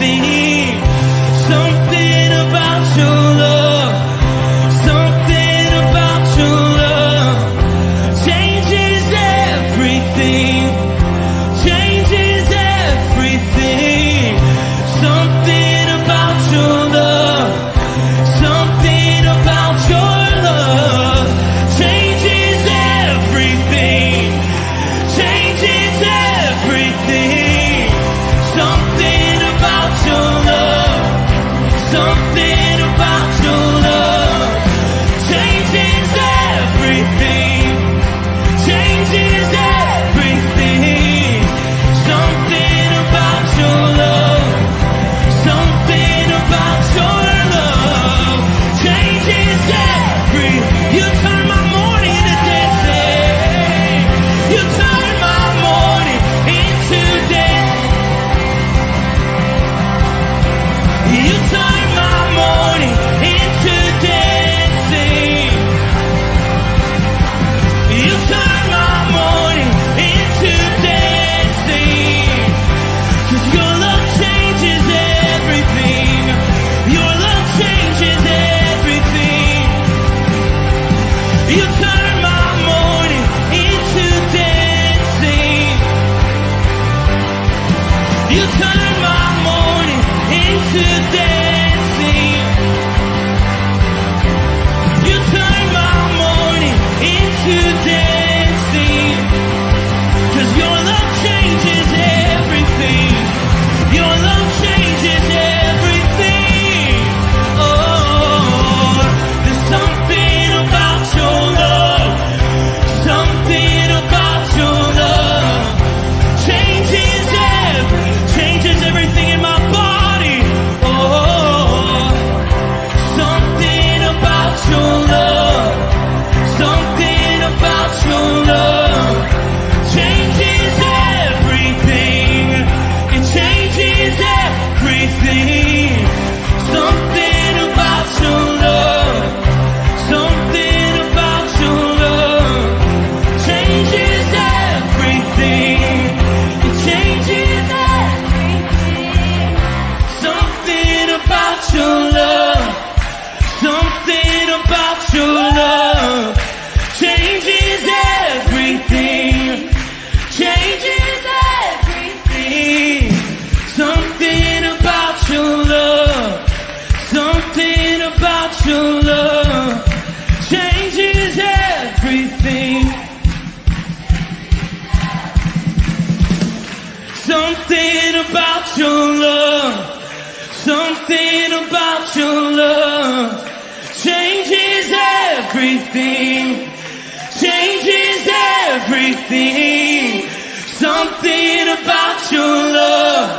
everything. Something about your love, something about your love changes everything, changes everything. Something about your love, something about your love changes everything, changes everything. Something about your love, something about your love changes everything, changes everything. Something about your love, something about your love changes every. You turn my morning into dancing. You turn my morning into dance. You turn my morning into dancing. You turn my morning into dancing. 'Cause your love changes everything. Your love changes everything. You turn my morning into dancing. You turn my morning into dancing. You turn my morning into dancing. 'Cause your love changes everything. Your love changes everything. Oh, there's something about your love, something about your love changes everything in my body. Oh, something about your love, something about your love changes everything. It changes everything. Something about your love, something about your love changes everything. It changes everything. Something about your love, something about your love changes everything, changes everything. Something about your love, something about your love changes everything. Something about your love, something about your love changes everything, changes everything. Something about your love,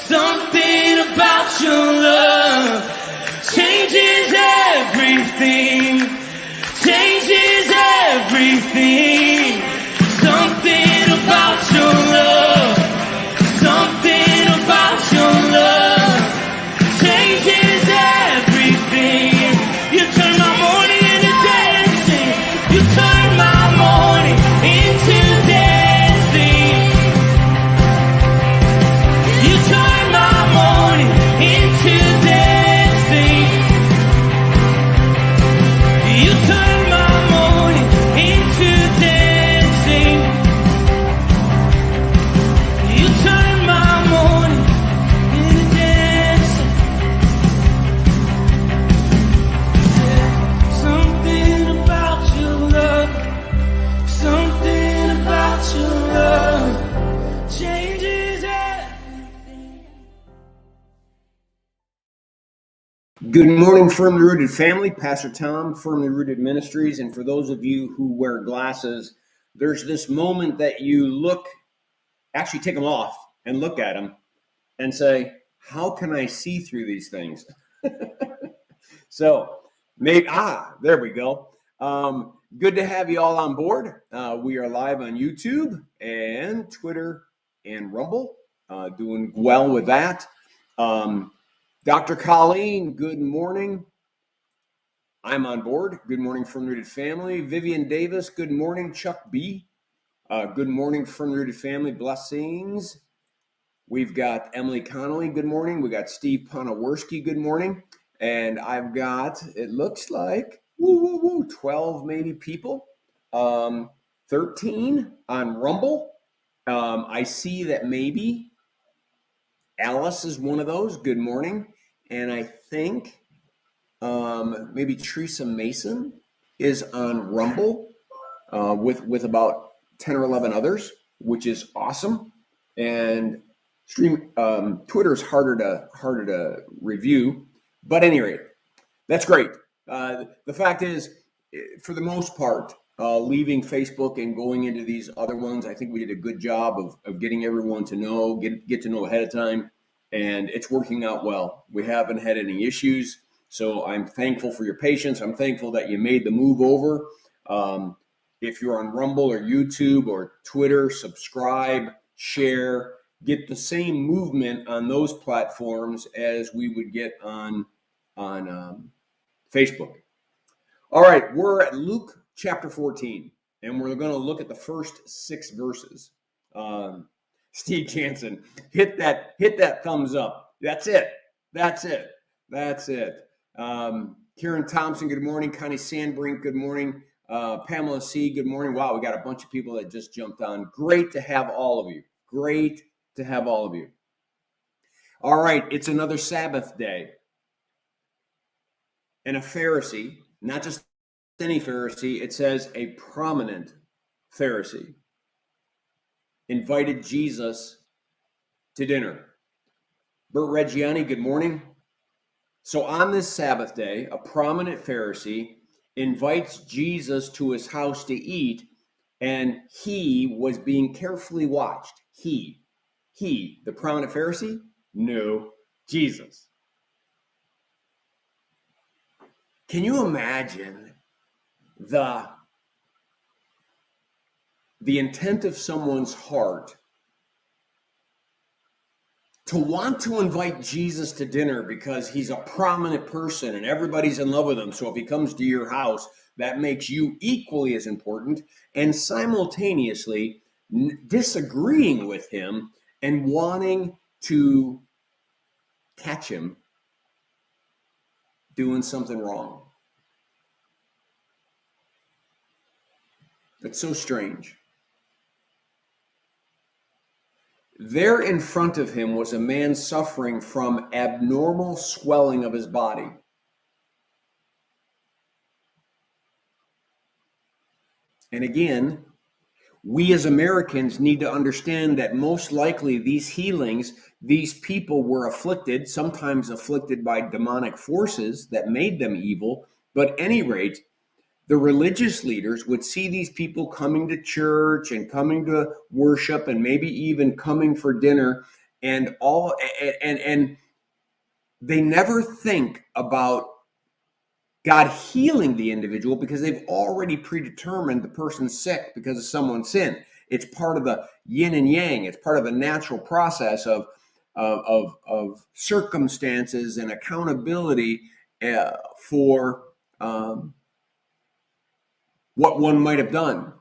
something about your love changes everything, changes everything. Something about your love, something about your love changes everything. You turn my morning into dancing. You turn my morning into dancing. You turn my morning into dancing. You turn my morning into dancing. You turn my morning into dancing. Something about your love, something about your love changes everything. Good morning, Firmly Rooted family. Pastor Tom, Firmly Rooted Ministries. And for those of you who wear glasses, there's this moment that you look, actually take them off and look at them and say, how can I see through these things? So maybe, there we go. Good to have you all on board. We are live on YouTube and Twitter and Rumble, doing well with that. Dr. Colleen, good morning. I'm on board. Good morning, Firmly Rooted family. Vivian Davis, good morning. Chuck B, good morning, Firmly Rooted family. Blessings. We've got Emily Connolly, good morning. We got Steve Ponoworski, good morning. And I've got, it looks like, 12 maybe people, 13 on Rumble. I see that maybe Alice is one of those, good morning. And I think maybe Teresa Mason is on Rumble with about 10 or 11 others, which is awesome. And Twitter is harder to review, but at any rate, that's great. The fact is, for the most part, leaving Facebook and going into these other ones, I think we did a good job of getting everyone to know, get to know ahead of time, and it's working out well. We haven't had any issues, so I'm thankful for your patience. I'm thankful that you made the move over. If you're on Rumble or YouTube or Twitter, subscribe, share, get the same movement on those platforms as we would get on Facebook. All right, we're at Luke chapter 14, and we're going to look at the first 6 verses. Steve Jansen, hit that thumbs up. That's it. Karen Thompson, good morning. Connie Sandbrink, good morning. Pamela C, good morning. Wow, we got a bunch of people that just jumped on. Great to have all of you. All right, it's another Sabbath day. And a Pharisee, not just any Pharisee, it says a prominent Pharisee, invited Jesus to dinner. Bert Reggiani, good morning. So on this Sabbath day, a prominent Pharisee invites Jesus to his house to eat, and he was being carefully watched. He, the prominent Pharisee? No, Jesus. Can you imagine the intent of someone's heart to want to invite Jesus to dinner because he's a prominent person and everybody's in love with him? So if he comes to your house, that makes you equally as important, and simultaneously disagreeing with him and wanting to catch him doing something wrong. It's so strange. There in front of him was a man suffering from abnormal swelling of his body. And again, we as Americans need to understand that most likely these healings, these people were afflicted, sometimes afflicted by demonic forces that made them evil. But at any rate, the religious leaders would see these people coming to church and coming to worship and maybe even coming for dinner, and they never think about God healing the individual because they've already predetermined the person's sick because of someone's sin. It's part of the yin and yang. It's part of the natural process of circumstances and accountability for what one might have done.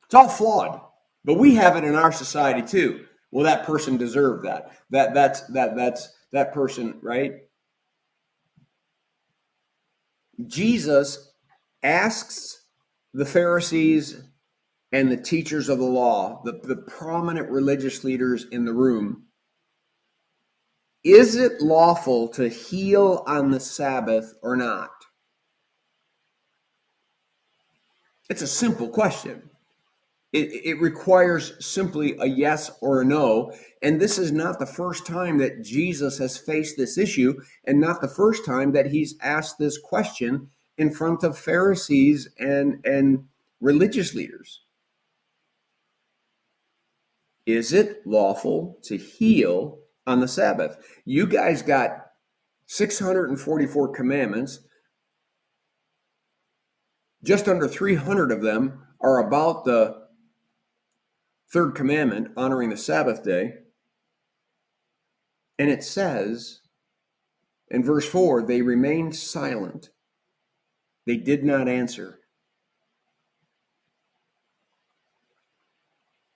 It's all flawed, but we have it in our society too. Well, that person deserved that. That's that person, right? Jesus asks the Pharisees and the teachers of the law, the prominent religious leaders in the room, is it lawful to heal on the Sabbath or not? It's a simple question. It requires simply a yes or a no. And this is not the first time that Jesus has faced this issue, and not the first time that he's asked this question in front of Pharisees and religious leaders. Is it lawful to heal on the Sabbath? You guys got 644 commandments. Just under 300 of them are about the third commandment, honoring the Sabbath day. And it says in verse 4, they remained silent. They did not answer.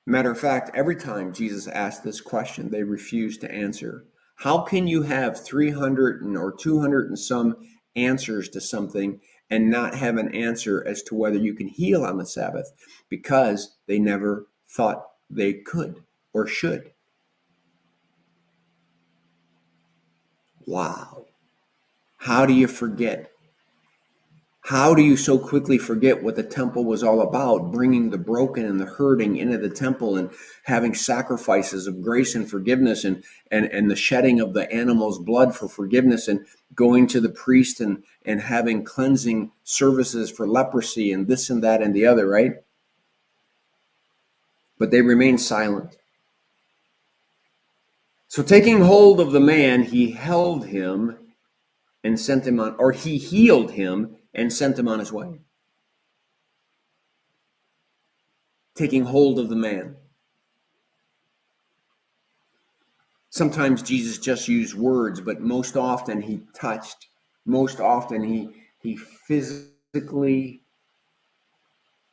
Matter of fact, every time Jesus asked this question, they refused to answer. How can you have 300 or 200 and some answers to something and not have an answer as to whether you can heal on the Sabbath? Because they never thought they could or should. Wow. How do you forget? How do you so quickly forget what the temple was all about, bringing the broken and the hurting into the temple and having sacrifices of grace and forgiveness and the shedding of the animal's blood for forgiveness and going to the priest and having cleansing services for leprosy and this and that and the other, right? But they remained silent. So taking hold of the man, he held him and sent him on, or he healed him and sent him on his way. Taking hold of the man. Sometimes Jesus just used words, but most often he touched. Most often he physically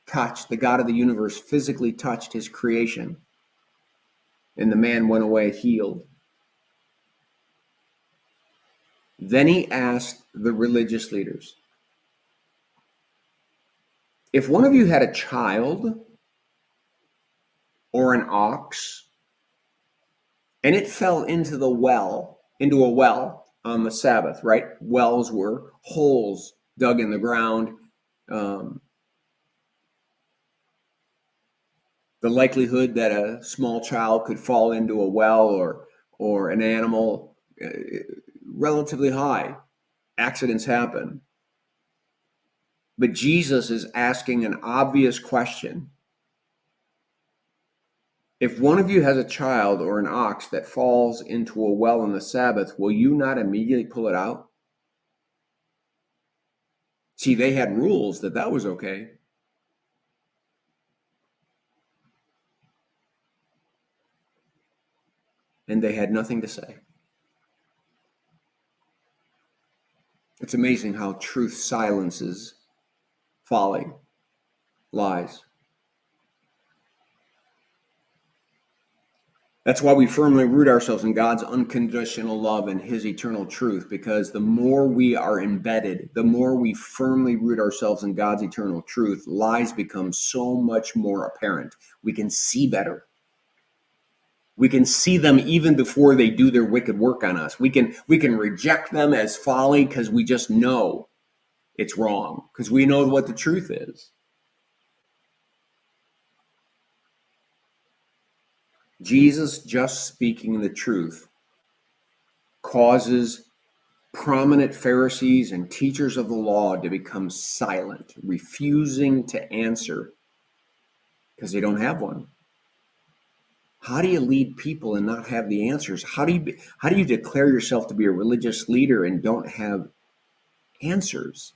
touched. The God of the universe physically touched his creation. And the man went away healed. Then he asked the religious leaders, if one of you had a child or an ox, and it fell into a well on the Sabbath, right? Wells were holes dug in the ground. The likelihood that a small child could fall into a well or an animal, relatively high. Accidents happen. But Jesus is asking an obvious question. If one of you has a child or an ox that falls into a well on the Sabbath, will you not immediately pull it out? See, they had rules that was okay. And they had nothing to say. It's amazing how truth silences folly, lies. That's why we firmly root ourselves in God's unconditional love and his eternal truth, because the more we are embedded, the more we firmly root ourselves in God's eternal truth, lies become so much more apparent. We can see better. We can see them even before they do their wicked work on us. We can reject them as folly because we just know it's wrong, because we know what the truth is. Jesus just speaking the truth causes prominent Pharisees and teachers of the law to become silent, refusing to answer because they don't have one. How do you lead people and not have the answers? How do you declare yourself to be a religious leader and don't have answers?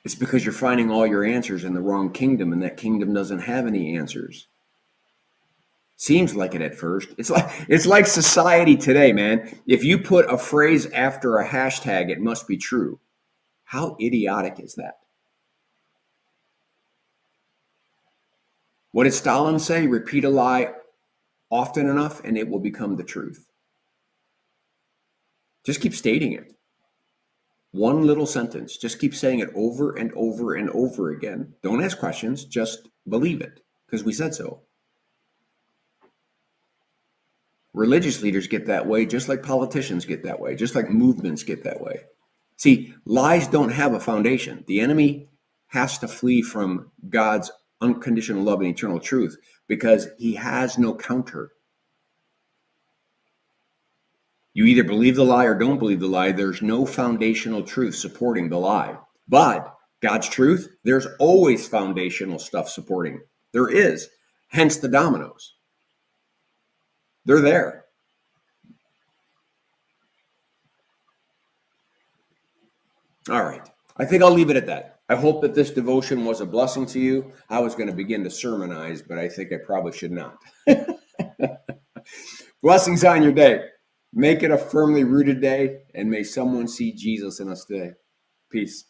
It's because you're finding all your answers in the wrong kingdom, and that kingdom doesn't have any answers. Seems like it at first. It's like society today, man. If you put a phrase after a hashtag, it must be true. How idiotic is that? What did Stalin say? Repeat a lie often enough and it will become the truth. Just keep stating it. One little sentence. Just keep saying it over and over and over again. Don't ask questions. Just believe it because we said so. Religious leaders get that way just like politicians get that way, just like movements get that way. See, lies don't have a foundation. The enemy has to flee from God's unconditional love and eternal truth because he has no counter. You either believe the lie or don't believe the lie. There's no foundational truth supporting the lie. But God's truth, there's always foundational stuff supporting. There is. Hence the dominoes. They're there. All right. I think I'll leave it at that. I hope that this devotion was a blessing to you. I was going to begin to sermonize, but I think I probably should not. Blessings on your day. Make it a firmly rooted day, and may someone see Jesus in us today. Peace.